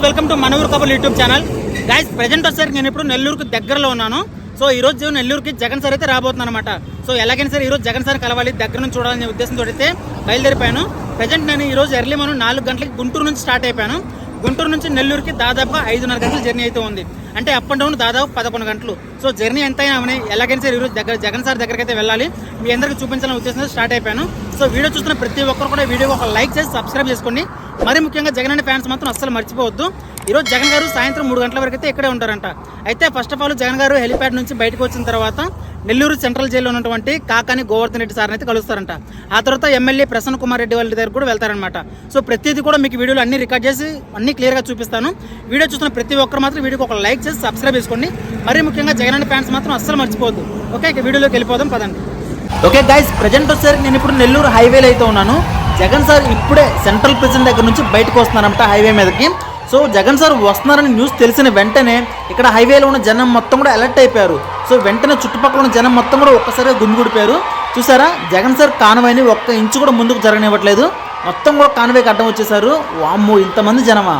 Welcome to మన ఊరు కబుర్లు యూట్యూబ్ ఛానల్. గైస్ ప్రెజెంట్ వచ్చేసరికి నేను ఇప్పుడు నెల్లూరుకు దగ్గరలో ఉన్నాను. సో ఈ రోజు నెల్లూరుకి జగన్ సార్ అయితే రాబోతున్నాను అనమాట. సో ఎలాగైనా సరే ఈరోజు జగన్ సార్ కలవాలి, దగ్గర నుంచి చూడాలనే ఉద్దేశంతో అయితే బయలుదేరిపోయాను. ప్రజెంట్ నేను ఈరోజు ఎర్లీ మార్నింగ్ 4 గంటలకి గుంటూరు నుంచి స్టార్ట్ అయిపోయాను. గుంటూరు నుంచి నెల్లూరుకి దాదాపుగా 5:30 గంటల జర్నీ అయితే ఉంది. అంటే అప్ అండ్ డౌన్ దాదాపు 11 గంటలు. సో జర్నీ ఎంతైనా అవని ఎలాగైనా సరే ఈరోజు జగన్ సార్ దగ్గరికి అయితే వెళ్ళాలి, మీ అందరికీ చూపించాలని ఉద్దేశంతో స్టార్ట్ అయిపోయాను. సో వీడియో చూస్తున్న ప్రతి ఒక్కరు కూడా వీడియోకి ఒక లైక్ చేసి సబ్స్క్రైబ్ చేసుకోండి. మరి ముఖ్యంగా జగన్ అనే ఫ్యాన్స్ మాత్రం అస్సలు మర్చిపోవద్దు. ఈరోజు జగన్ గారు సాయంత్రం 3 గంటల వరకు అయితే ఇక్కడే ఉంటారంట. అయితే ఫస్ట్ ఆఫ్ ఆల్ జగన్ గారు హెలిప్యాడ్ నుంచి బయటకు వచ్చిన తర్వాత నెల్లూరు సెంట్రల్ జైల్లో ఉన్నటువంటి కాకాని గోవర్ధన్ రెడ్డి సార్ని అయితే కలుస్తారంట. ఆ తర్వాత ఎమ్మెల్యే ప్రసన్న కుమార్ రెడ్డి వాళ్ళ దగ్గర కూడా వెళ్తారనమాట. సో ప్రతిదీ కూడా మీకు వీడియోలో అన్ని రికార్డ్ చేసి అన్ని క్లియర్గా చూపిస్తాను. వీడియో చూస్తున్న ప్రతి ఒక్కరు మాత్రం వీడియోకి ఒక లైక్ చేసి సబ్స్క్రైబ్ చేసుకోండి. మరి ముఖ్యంగా జగన్ అనే ఫ్యాన్స్ మాత్రం అస్సలు మర్చిపోవద్దు. ఓకే, ఇక వీడియోలోకి వెళ్ళిపోదాం పదండి. ఓకే గైస్, ప్రజెంట్ వచ్చేసరికి నేను ఇప్పుడు నెల్లూరు హైవేలో అయితే ఉన్నాను. జగన్ సార్ ఇప్పుడే సెంట్రల్ ప్రిజన్ దగ్గర నుంచి బయటకు వస్తున్నారంట హైవే మీదకి. సో జగన్ సార్ వస్తున్నారని న్యూస్ తెలిసిన వెంటనే ఇక్కడ హైవేలో ఉన్న జనం మొత్తం కూడా అలర్ట్ అయిపోయారు. సో వెంటనే చుట్టుపక్కల ఉన్న జనం మొత్తం కూడా ఒక్కసారిగా గుమిగూడిపోయారు. చూసారా, జగన్ సార్ కాన్వాయ్ని ఒక్క ఇంచు కూడా ముందుకు జరగనివ్వట్లేదు. మొత్తం కూడా కాన్వాయ్కి అడ్డం వచ్చేసారు. వామ్మో, ఇంతమంది జనమా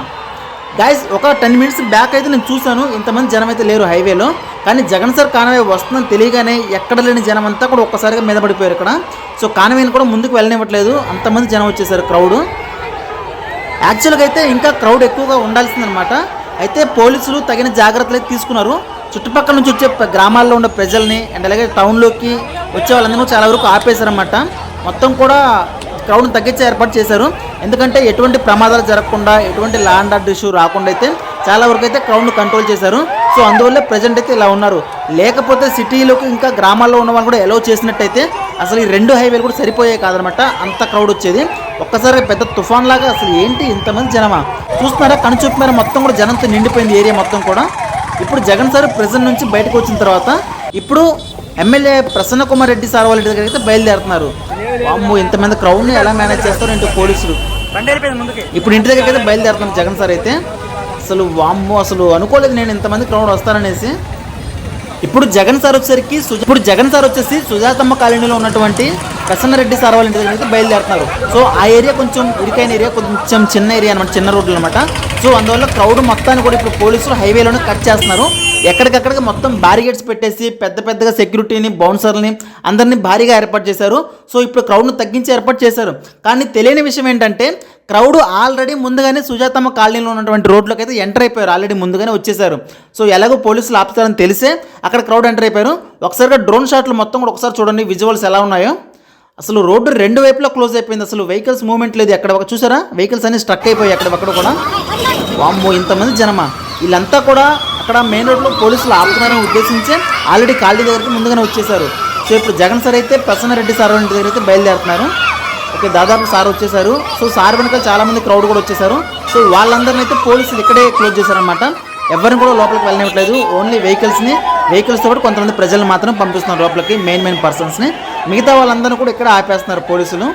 గైస్. ఒక 10 మినిట్స్ బ్యాక్ అయితే నేను చూశాను, ఇంతమంది జనం అయితే లేరు హైవేలో. కానీ జగన్ సార్ కాన్వాయ్ వస్తుందని తెలియగానే ఎక్కడ లేని జనం అంతా కూడా ఒక్కసారిగా మీద పడిపోయారు ఇక్కడ. సో కాన్వాయ్ని కూడా ముందుకు వెళ్ళనివ్వట్లేదు, అంతమంది జనం వచ్చేసారు క్రౌడ్. యాక్చువల్గా అయితే ఇంకా క్రౌడ్ ఎక్కువగా ఉండాల్సిందనమాట. అయితే పోలీసులు తగిన జాగ్రత్తలు అయితే తీసుకున్నారు. చుట్టుపక్కల నుంచి వచ్చే గ్రామాల్లో ఉన్న ప్రజల్ని అండ్ అలాగే టౌన్లోకి వచ్చే వాళ్ళందరూ చాలా వరకు ఆపేశారన్నమాట. మొత్తం కూడా క్రౌడ్ని తగ్గించే ఏర్పాటు చేశారు. ఎందుకంటే ఎటువంటి ప్రమాదాలు జరగకుండా, ఎటువంటి లా అండ్ ఆర్డర్ ఇష్యూ రాకుండా అయితే చాలా వరకు అయితే క్రౌడ్ను కంట్రోల్ చేశారు. సో అందువల్ల ప్రజెంట్ అయితే ఇలా ఉన్నారు. లేకపోతే సిటీలోకి ఇంకా గ్రామాల్లో ఉన్న వాళ్ళు కూడా ఎలవ్ చేసినట్టయితే అసలు ఈ 2 హైవేలు కూడా సరిపోయాయి కాదనమాట, అంత క్రౌడ్ వచ్చేది. ఒక్కసారి పెద్ద తుఫాన్ లాగా అసలు ఏంటి ఇంతమంది జనమా చూస్తున్నారా, కనుచూపు మేర మొత్తం కూడా జనంతో నిండిపోయింది ఏరియా మొత్తం కూడా. ఇప్పుడు జగన్ సార్ ప్రెజెంట్ నుంచి బయటకు వచ్చిన తర్వాత ఇప్పుడు ఎమ్మెల్యే ప్రసన్న కుమార్ రెడ్డి సార్ వాళ్ళ దగ్గర అయితే బయలుదేరుతున్నారు. అమ్మో, ఇంతమంది క్రౌడ్ని ఎలా మేనేజ్ చేస్తారో ఏంటో పోలీసులు. ఇప్పుడు ఇంటి దగ్గరికి అయితే బయలుదేరుతున్నారు జగన్ సార్ అయితే. అసలు వామ్మో, అసలు అనుకోలేదు నేను ఇంతమంది క్రౌడ్ వస్తారనేసి. ఇప్పుడు జగన్ సార్ వచ్చేసి సుజాతమ్మ కాలనీలో ఉన్నటువంటి ప్రసన్నరెడ్డి సార్ వాళ్ళ ఇంటి దగ్గర అయితే బయలుదేరుతున్నారు. సో ఆ ఏరియా కొంచెం ఇరుకైన ఏరియా, కొంచెం చిన్న ఏరియా అనమాట, చిన్న రోడ్లు అనమాట. సో అందువల్ల క్రౌడ్ మొత్తాన్ని కూడా ఇప్పుడు పోలీసులు హైవేలోనే కట్ చేస్తున్నారు. ఎక్కడికక్కడికి మొత్తం బ్యారిగేడ్స్ పెట్టేసి పెద్దగా సెక్యూరిటీని, బౌన్సర్ని అందరినీ భారీగా ఏర్పాటు చేశారు. సో ఇప్పుడు క్రౌడ్ను తగ్గించి ఏర్పాటు చేశారు. కానీ తెలియని విషయం ఏంటంటే క్రౌడ్ ఆల్రెడీ ముందుగానే సుజాతమ్మ కాలనీలో ఉన్నటువంటి రోడ్లోకి అయితే ఎంటర్ అయిపోయారు, ఆల్రెడీ ముందుగానే వచ్చేసారు. సో ఎలాగో పోలీసులు ఆపుతారని తెలిసే అక్కడ క్రౌడ్ ఎంటర్ అయిపోయారు. ఒకసారిగా డ్రోన్ షాట్లు మొత్తం కూడా ఒకసారి చూడండి, విజువల్స్ ఎలా ఉన్నాయో. అసలు రోడ్డు 2 వైపులా క్లోజ్ అయిపోయింది, అసలు వెహికల్స్ మూవ్మెంట్ లేదు. ఎక్కడ చూసారా, వెహికల్స్ అన్ని స్ట్రక్ అయిపోయాయి అక్కడ కూడా. వామ్మో, ఇంతమంది జనమా. వీళ్ళంతా కూడా అక్కడ మెయిన్ రోడ్లో పోలీసులు ఆపుతున్నారని ఉద్దేశించి ఆల్రెడీ కాలనీ దగ్గరికి ముందుగానే వచ్చేసారు. సో ఇప్పుడు జగన్ సార్ అయితే ప్రసన్నరెడ్డి సార్ ఇంటి దగ్గర అయితే బయలుదేరుతున్నారు. ఓకే, దాదాపు సార్ వచ్చేసారు. సో సార్ వెనక చాలామంది క్రౌడ్ కూడా వచ్చేసారు. సో వాళ్ళందరినీ అయితే పోలీసులు ఇక్కడే క్లోజ్ చేశారనమాట. ఎవరిని కూడా లోపలికి వెళ్ళనివ్వట్లేదు. ఓన్లీ వెహికల్స్తో కూడా కొంతమంది ప్రజలను మాత్రం పంపిస్తున్నారు లోపలికి, మెయిన్ పర్సన్స్ని. మిగతా వాళ్ళందరినీ కూడా ఇక్కడ ఆపేస్తున్నారు పోలీసులు.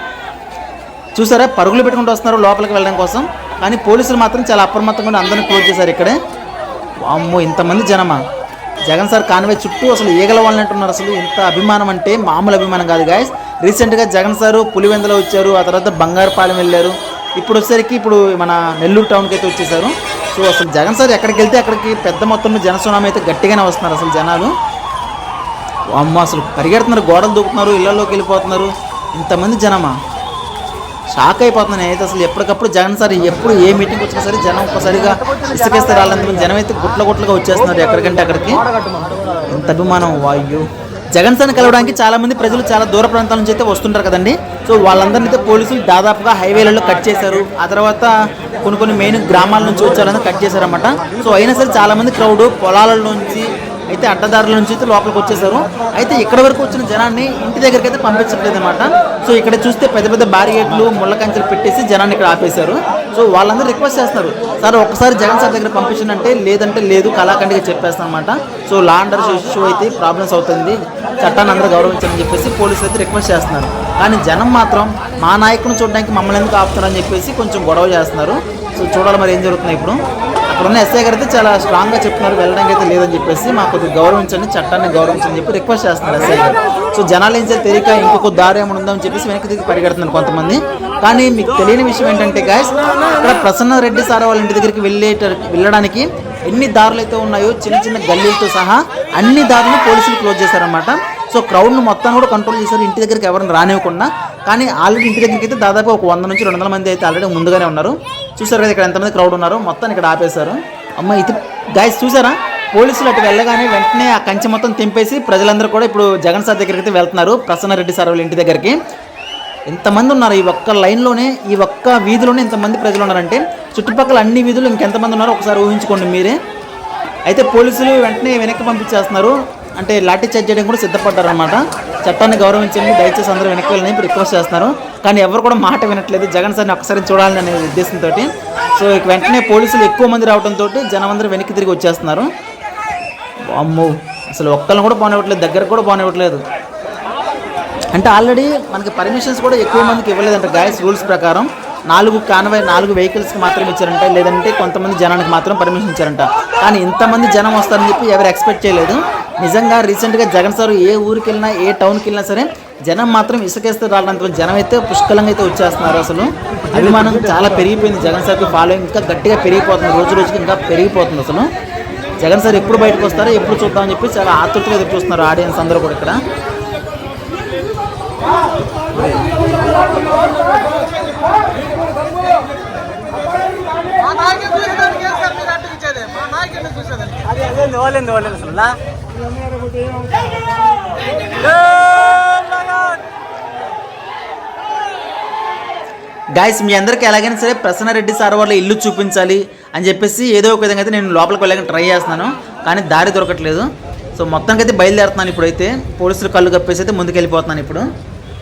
చూసారా, పరుగులు పెట్టుకుంటూ వస్తున్నారు లోపలికి వెళ్ళడం కోసం. కానీ పోలీసులు మాత్రం చాలా అప్రమత్తంగా అందరినీ క్లోజ్ చేశారు ఇక్కడే. అమ్మో, ఇంతమంది జనమా. జగన్ సార్ కాన్వాయ్ చుట్టూ అసలు ఈగల వాళ్ళంటున్నారు. అసలు ఇంత అభిమానం అంటే మామూలు అభిమానం కాదు గాయస్. రీసెంట్గా జగన్ సారు పులివెందులో వచ్చారు, ఆ తర్వాత బంగారుపాలెం వెళ్ళారు. ఇప్పుడు వచ్చేసరికి ఇప్పుడు మన నెల్లూరు టౌన్కి అయితే వచ్చేసారు. సో అసలు జగన్ సార్ ఎక్కడికి వెళ్తే అక్కడికి పెద్ద మొత్తంలో జనసునామీ అయితే గట్టిగానే వస్తున్నారు అసలు జనాలు. అమ్మ, అసలు పరిగెడుతున్నారు, గోడలు దూకుతున్నారు, ఇళ్లలోకి వెళ్ళిపోతున్నారు. ఇంతమంది జనమా, షాక్ అయిపోతున్నాను అయితే. అసలు ఎప్పటికప్పుడు జగన్ సార్ ఎప్పుడు ఏ మీటింగ్ వచ్చినా సరే జనం ఒక్కసారిగా ఇసుకేస్తారు. వాళ్ళంతమంది జనం అయితే గుట్లుగా వచ్చేస్తున్నారు ఎక్కడికంటే అక్కడికి. ఇంత అభిమానం. వాయు, జగన్ సార్ని కలవడానికి చాలామంది ప్రజలు చాలా దూర ప్రాంతాల నుంచి అయితే వస్తుంటారు కదండి. సో వాళ్ళందరినీ అయితే పోలీసులు దాదాపుగా హైవేలలో కట్ చేశారు. ఆ తర్వాత కొన్ని మెయిన్ గ్రామాల నుంచి వచ్చారని కట్ చేశారన్నమాట. సో అయినా సరే చాలామంది క్రౌడ్ పొలాల నుంచి అయితే అడ్డదారుల నుంచి అయితే లోపలికి వచ్చేసారు. అయితే ఇక్కడ వరకు వచ్చిన జనాన్ని ఇంటి దగ్గరికి అయితే పంపించట్లేదు అనమాట. సో ఇక్కడ చూస్తే పెద్ద బ్యారిగేట్లు, ముళ్ళ కంచెలు పెట్టేసి జనాన్ని ఇక్కడ ఆపేశారు. సో వాళ్ళందరూ రిక్వెస్ట్ చేస్తున్నారు, సార్ ఒక్కసారి జగన్ సార్ దగ్గర పంపించనంటే లేదంటే లేదు, కళాఖండిగా చెప్పేస్తాను అనమాట. So law and order issue అయితే ప్రాబ్లమ్స్ అవుతుంది, చట్టాన్ని అందరూ గౌరవించాలని చెప్పేసి పోలీసులు అయితే రిక్వెస్ట్ చేస్తున్నారు. కానీ జనం మాత్రం మా నాయకుని చూడడానికి మమ్మల్ని ఎందుకు ఆపుతున్నారని చెప్పేసి కొంచెం గొడవ చేస్తున్నారు. సో చూడాలి మరి ఏం జరుగుతుంది. ఇప్పుడు అక్కడున్న ఎస్ఐ గారు అయితే చాలా స్ట్రాంగ్గా చెప్తున్నారు, వెళ్ళడానికి అయితే లేదని చెప్పేసి, మాకు కొద్దిగా గౌరవించండి, చట్టాన్ని గౌరవించని చెప్పి రిక్వెస్ట్ చేస్తున్నారు ఎస్ఐ గారు. సో జనాలు ఏం చేయాలి తెలియక ఇంకొక దారి ఏమైనా ఉందని చెప్పేసి వెనక్కి దిగి పరిగెడుతున్నారు కొంతమంది. కానీ మీకు తెలియని విషయం ఏంటంటే గాయస్, ఇక్కడ ప్రసన్న రెడ్డి సార్ వాళ్ళ ఇంటి దగ్గరికి వెళ్ళడానికి ఎన్ని దారులు అయితే ఉన్నాయో చిన్న చిన్న గల్లీలతో సహా అన్ని దారులను పోలీసులు క్లోజ్ చేశారనమాట. సో క్రౌడ్ను మొత్తం కూడా కంట్రోల్ చేశారు, ఇంటి దగ్గరికి ఎవరిని రానివ్వకుండా. కానీ ఆల్రెడీ ఇంటి దగ్గరికి అయితే దాదాపు ఒక 100 నుంచి 200 మంది అయితే ఆల్రెడీ ముందుగానే ఉన్నారు. చూసారు కదా ఇక్కడ ఎంతమంది క్రౌడ్ ఉన్నారో, మొత్తం ఇక్కడ ఆపేశారు. అమ్మ ఇది గాయస్ చూసారా, పోలీసులు అటు వెళ్ళగానే వెంటనే ఆ కంచె మొత్తం తెంపేసి ప్రజలందరూ కూడా ఇప్పుడు జగన్ సార్ దగ్గరికి అయితే వెళ్తున్నారు, ప్రసన్న రెడ్డి సార్ వాళ్ళ ఇంటి దగ్గరికి. ఎంతమంది ఉన్నారు ఈ ఒక్క లైన్లోనే, ఈ ఒక్క వీధిలోనే ఎంతమంది ప్రజలు ఉన్నారంటే చుట్టుపక్కల అన్ని వీధులు ఇంకెంతమంది ఉన్నారో ఒకసారి ఊహించుకోండి మీరే. అయితే పోలీసులు వెంటనే వెనక్కి పంపించేస్తున్నారు, అంటే లాఠీ చార్జ్ చేయడం కూడా సిద్ధపడ్డారనమాట. చట్టాన్ని గౌరవించండి, దయచేసి అందరూ వెనక్కి వెళ్ళని రిక్వెస్ట్ చేస్తున్నారు. కానీ ఎవరు కూడా మాట వినట్లేదు, జగన్ సార్ని ఒకసారి చూడాలని అనే ఉద్దేశంతో. సో వెంటనే పోలీసులు ఎక్కువ మంది రావడంతో జనం అందరూ వెనక్కి తిరిగి వచ్చేస్తున్నారు. అమ్మో అసలు ఒక్కరిని కూడా పోనివ్వట్లేదు, దగ్గరకు కూడా పోనివ్వట్లేదు. అంటే ఆల్రెడీ మనకి పర్మిషన్స్ కూడా ఎక్కువ మందికి ఇవ్వలేదంట గాయస్. రూల్స్ ప్రకారం 4 వెహికల్స్కి మాత్రం ఇచ్చారంట, లేదంటే కొంతమంది జనానికి మాత్రం పర్మిషన్ ఇచ్చారంట. కానీ ఇంతమంది జనం వస్తారని చెప్పి ఎవరు ఎక్స్పెక్ట్ చేయలేదు. నిజంగా రీసెంట్గా జగన్ సార్ ఏ ఊరికి వెళ్ళినా ఏ టౌన్కి వెళ్ళినా సరే జనం మాత్రం ఇసుకేస్తే రాలంత జనం అయితే పుష్కలంగా అయితే వచ్చేస్తున్నారు. అసలు అభిమానం చాలా పెరిగిపోయింది, జగన్ సార్కి ఫాలోయింగ్ ఇంకా గట్టిగా పెరిగిపోతుంది, రోజు రోజుకి ఇంకా పెరిగిపోతుంది. అసలు జగన్ సార్ ఎప్పుడు బయటకు వస్తారో ఎప్పుడు చూద్దామని చెప్పి చాలా ఆతృతగా ఎదురు చూస్తున్నారు ఆడియన్స్ అందరూ కూడా ఇక్కడ. గాయస్ మీ అందరికీ ఎలాగైనా సరే ప్రసన్న రెడ్డి సార్ వాళ్ళ ఇల్లు చూపించాలి అని చెప్పేసి ఏదో ఒక విధంగా అయితే నేను లోపలికి వెళ్ళడానికి ట్రై చేస్తున్నాను, కానీ దారి దొరకట్లేదు. సో మొత్తానికి అయితే బయలుదేరుతున్నాను ఇప్పుడైతే, పోలీసులు కళ్ళు కప్పేసి అయితే ముందుకు వెళ్ళిపోతున్నాను ఇప్పుడు.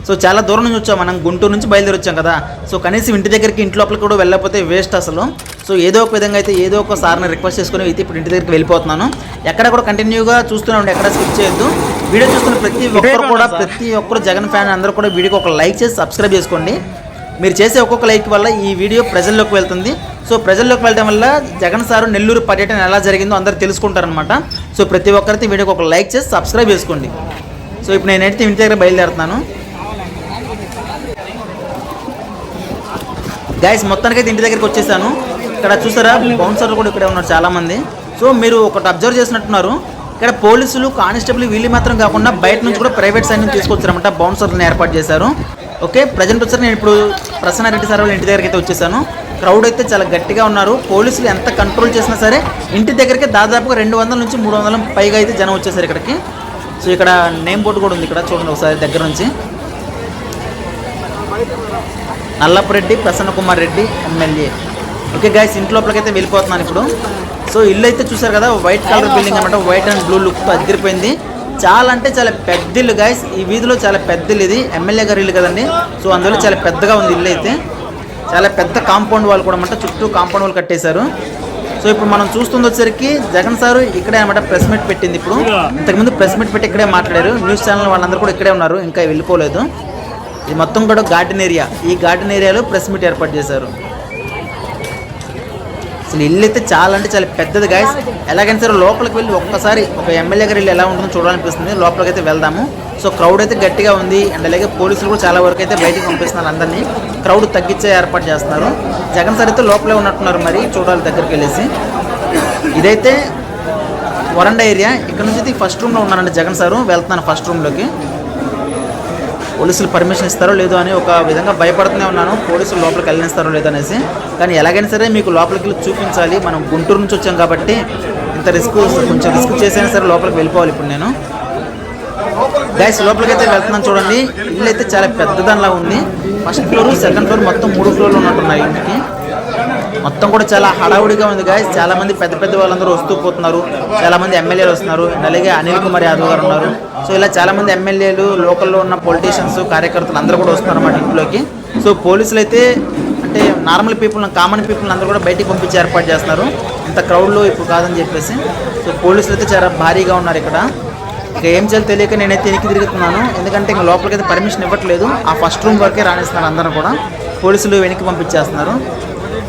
సో చాలా దూరం నుంచి వచ్చాం, మనం గుంటూరు నుంచి బయలుదేరి వచ్చాం కదా. సో కనీసం ఇంటి దగ్గరికి ఇంటి లోపలికి కూడా వెళ్ళకపోతే వేస్ట్ అసలు. సో ఏదో ఒక విధంగా అయితే ఏదో ఒక సార్ని రిక్వెస్ట్ చేసుకుని అయితే ఇప్పుడు ఇంటి దగ్గరికి వెళ్ళిపోతున్నాను. ఎక్కడ కూడా కంటిన్యూగా చూస్తూనే ఉండి ఎక్కడ స్కిప్ చేయొద్దు. వీడియో చూస్తున్న ప్రతి ఒక్కరు జగన్ ఫ్యాన్ అందరూ కూడా వీడియోకి ఒక లైక్ చేసి సబ్స్క్రైబ్ చేసుకోండి. మీరు చేసే ఒక్కొక్క లైక్ వల్ల ఈ వీడియో ప్రజల్లోకి వెళ్తుంది. సో ప్రజల్లోకి వెళ్ళడం వల్ల జగన్ సారు నెల్లూరు పర్యటన ఎలా జరిగిందో అందరూ తెలుసుకుంటారనమాట. సో ప్రతి ఒక్కరైతే వీడియోకి ఒక లైక్ చేసి సబ్స్క్రైబ్ చేసుకోండి. సో ఇప్పుడు నేనైతే ఇంటి దగ్గర బయలుదేరుతున్నాను గైస్. మొత్తానికైతే ఇంటి దగ్గరికి వచ్చేసాను. ఇక్కడ చూసారా బౌన్సర్లు కూడా ఇక్కడే ఉన్నారు చాలామంది. సో మీరు ఒకటి అబ్జర్వ్ చేసినట్టున్నారు, ఇక్కడ పోలీసులు కానిస్టేబుల్ వీళ్ళు మాత్రం కాకుండా బయట నుంచి కూడా ప్రైవేట్ సైడ్ నుంచి తీసుకొచ్చారన్నమాట, బౌన్సర్లను ఏర్పాటు చేశారు. ఓకే ప్రజెంట్ వచ్చారు, నేను ఇప్పుడు ప్రసన్న రెడ్డి సార్ వాళ్ళ ఇంటి దగ్గరికి అయితే వచ్చేసాను. క్రౌడ్ అయితే చాలా గట్టిగా ఉన్నారు, పోలీసులు ఎంత కంట్రోల్ చేసినా సరే ఇంటి దగ్గరికి దాదాపుగా 200 నుంచి 300 పైగా అయితే జనం వచ్చేసారు ఇక్కడికి. సో ఇక్కడ నేమ్ బోర్డు కూడా ఉంది, ఇక్కడ చూడండి ఒకసారి దగ్గర నుంచి. Nallapureddy Prasanna Kumar Reddy MLA. Okay guys ఇంట్లోపలికి అయితే వెళ్ళిపోతున్నాను ఇప్పుడు. సో ఇల్లు అయితే చూసారు కదా, వైట్ కలర్ బిల్డింగ్ అనమాట, వైట్ అండ్ బ్లూ లుక్ అదిరిపోయింది. చాలా అంటే చాలా పెద్ద ఇల్లు గైస్, ఈ వీధిలో చాలా పెద్ద ఇల్లు, ఇది ఎమ్మెల్యే గారి ఇల్లు కదండి. సో అందులో చాలా పెద్దగా ఉంది ఇల్లు అయితే, చాలా పెద్ద కాంపౌండ్ వాళ్ళు కూడా అనమాట, చుట్టూ కాంపౌండ్ వాళ్ళు కట్టేశారు. సో ఇప్పుడు మనం చూస్తుంది వచ్చేసరికి జగన్ సారు ఇక్కడే అనమాట ప్రెస్ మీట్ పెట్టింది. ఇప్పుడు ఇంతకుముందు ప్రెస్ మీట్ పెట్టి ఇక్కడే మాట్లాడారు, న్యూస్ ఛానల్ వాళ్ళందరూ కూడా ఇక్కడే ఉన్నారు, ఇంకా వెళ్ళిపోలేదు. ఇది మొత్తం కూడా గార్డెన్ ఏరియా, ఈ గార్డెన్ ఏరియాలో ప్రెస్ మీట్ ఏర్పాటు చేశారు. అసలు ఇల్లు అయితే చాలా అంటే చాలా పెద్దది గైస్. ఎలాగైనా సరే లోపలికి వెళ్ళి ఒక్కసారి ఒక ఎమ్మెల్యే గారి ఇల్లు ఎలా ఉంటుందో చూడాలనిపిస్తుంది, లోపలికి అయితే వెళ్దాము. సో క్రౌడ్ అయితే గట్టిగా ఉంది, అండ్ అలాగే పోలీసులు కూడా చాలా వరకు అయితే బయటికి పంపిస్తున్నారు అందరినీ, క్రౌడ్ తగ్గించే ఏర్పాటు చేస్తున్నారు. జగన్ సార్ అయితే లోపలే ఉన్నట్టున్నారు, మరి చూడాలి దగ్గరికి వెళ్ళేసి. ఇదైతే వరండా ఏరియా, ఇక్కడ నుంచి అయితే ఫస్ట్ రూమ్లో ఉన్నారండి జగన్ సారు. వెళ్తున్నాను ఫస్ట్ రూమ్లోకి, పోలీసులు పర్మిషన్ ఇస్తారో లేదో అని ఒక విధంగా భయపడుతూనే ఉన్నాను, పోలీసులు లోపలికి వెళ్ళనిస్తారో లేదో అనేసి. కానీ ఎలాగైనా సరే మీకు లోపలికి వెళ్ళి చూపించాలి, మనం గుంటూరు నుంచి వచ్చాం కాబట్టి ఇంత కొంచెం రిస్క్ చేసైనా సరే లోపలికి వెళ్ళిపోవాలి ఇప్పుడు నేను. గైస్ లోపలికి అయితే వెళ్తున్నాను చూడండి, ఇల్లు అయితే చాలా పెద్దదానిలా ఉంది. ఫస్ట్ ఫ్లోర్ సెకండ్ ఫ్లోర్ మొత్తం 3 ఫ్లోర్లు ఉన్నట్టున్నాయి ఇంటికి. మొత్తం కూడా చాలా హడావుడిగా ఉంది గాయస్, చాలా మంది పెద్ద పెద్ద వాళ్ళందరూ వస్తూ పోతున్నారు, చాలా మంది ఎమ్మెల్యేలు వస్తున్నారు, అలాగే అనిల్ కుమార్ యాదవ్ గారు ఉన్నారు. సో ఇలా చాలా మంది ఎమ్మెల్యేలు, లోకల్లో ఉన్న పొలిటీషియన్స్, కార్యకర్తలు అందరూ కూడా వస్తున్నారు అన్నమాట ఇంట్లోకి. సో పోలీసులు అయితే అంటే నార్మల్ పీపుల్, కామన్ పీపుల్ అందరూ కూడా బయటికి పంపించి ఏర్పాటు చేస్తున్నారు, ఇంత క్రౌడ్లో ఇప్పుడు కాదని చెప్పేసి. సో పోలీసులు అయితే చాలా భారీగా ఉన్నారు ఇక్కడ. ఇక ఏం చేయాలో తెలియక నేనైతే వెనక్కి తిరుగుతున్నాను, ఎందుకంటే ఇంకా లోపలికి అయితే పర్మిషన్ ఇవ్వట్లేదు, ఆ ఫస్ట్ రూమ్ వరకే రాణిస్తున్నారు అందరూ కూడా, పోలీసులు వెనక్కి పంపించేస్తున్నారు.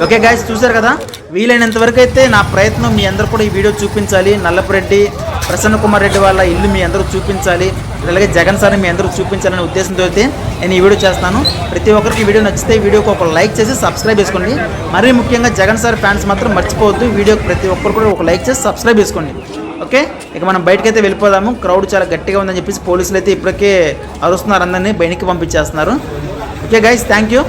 ఓకే గాయస్ చూసారు కదా, వీలైనంత వరకు అయితే నా ప్రయత్నం మీ అందరూ కూడా ఈ వీడియో చూపించాలి, నల్లపురెడ్డి ప్రసన్న కుమార్ రెడ్డి వాళ్ళ ఇల్లు మీ అందరూ చూపించాలి. అలాగే జగన్ సార్ని మీ అందరూ చూపించాలనే ఉద్దేశంతో అయితే నేను ఈ వీడియో చేస్తాను. ప్రతి ఒక్కరికి ఈ వీడియో నచ్చితే వీడియోకి ఒక లైక్ చేసి సబ్స్క్రైబ్ చేసుకోండి. మరీ ముఖ్యంగా జగన్ సార్ ఫ్యాన్స్ మాత్రం మర్చిపోవద్దు, వీడియోకి ప్రతి ఒక్కరు కూడా ఒక లైక్ చేసి సబ్స్క్రైబ్ చేసుకోండి. ఓకే, ఇక మనం బయటకైతే వెళ్ళిపోదాము. క్రౌడ్ చాలా గట్టిగా ఉందని చెప్పేసి పోలీసులు అయితే ఇప్పటికే అరుస్తున్నారు, అందరినీ బయటికి పంపించేస్తున్నారు. Okay guys, thank you.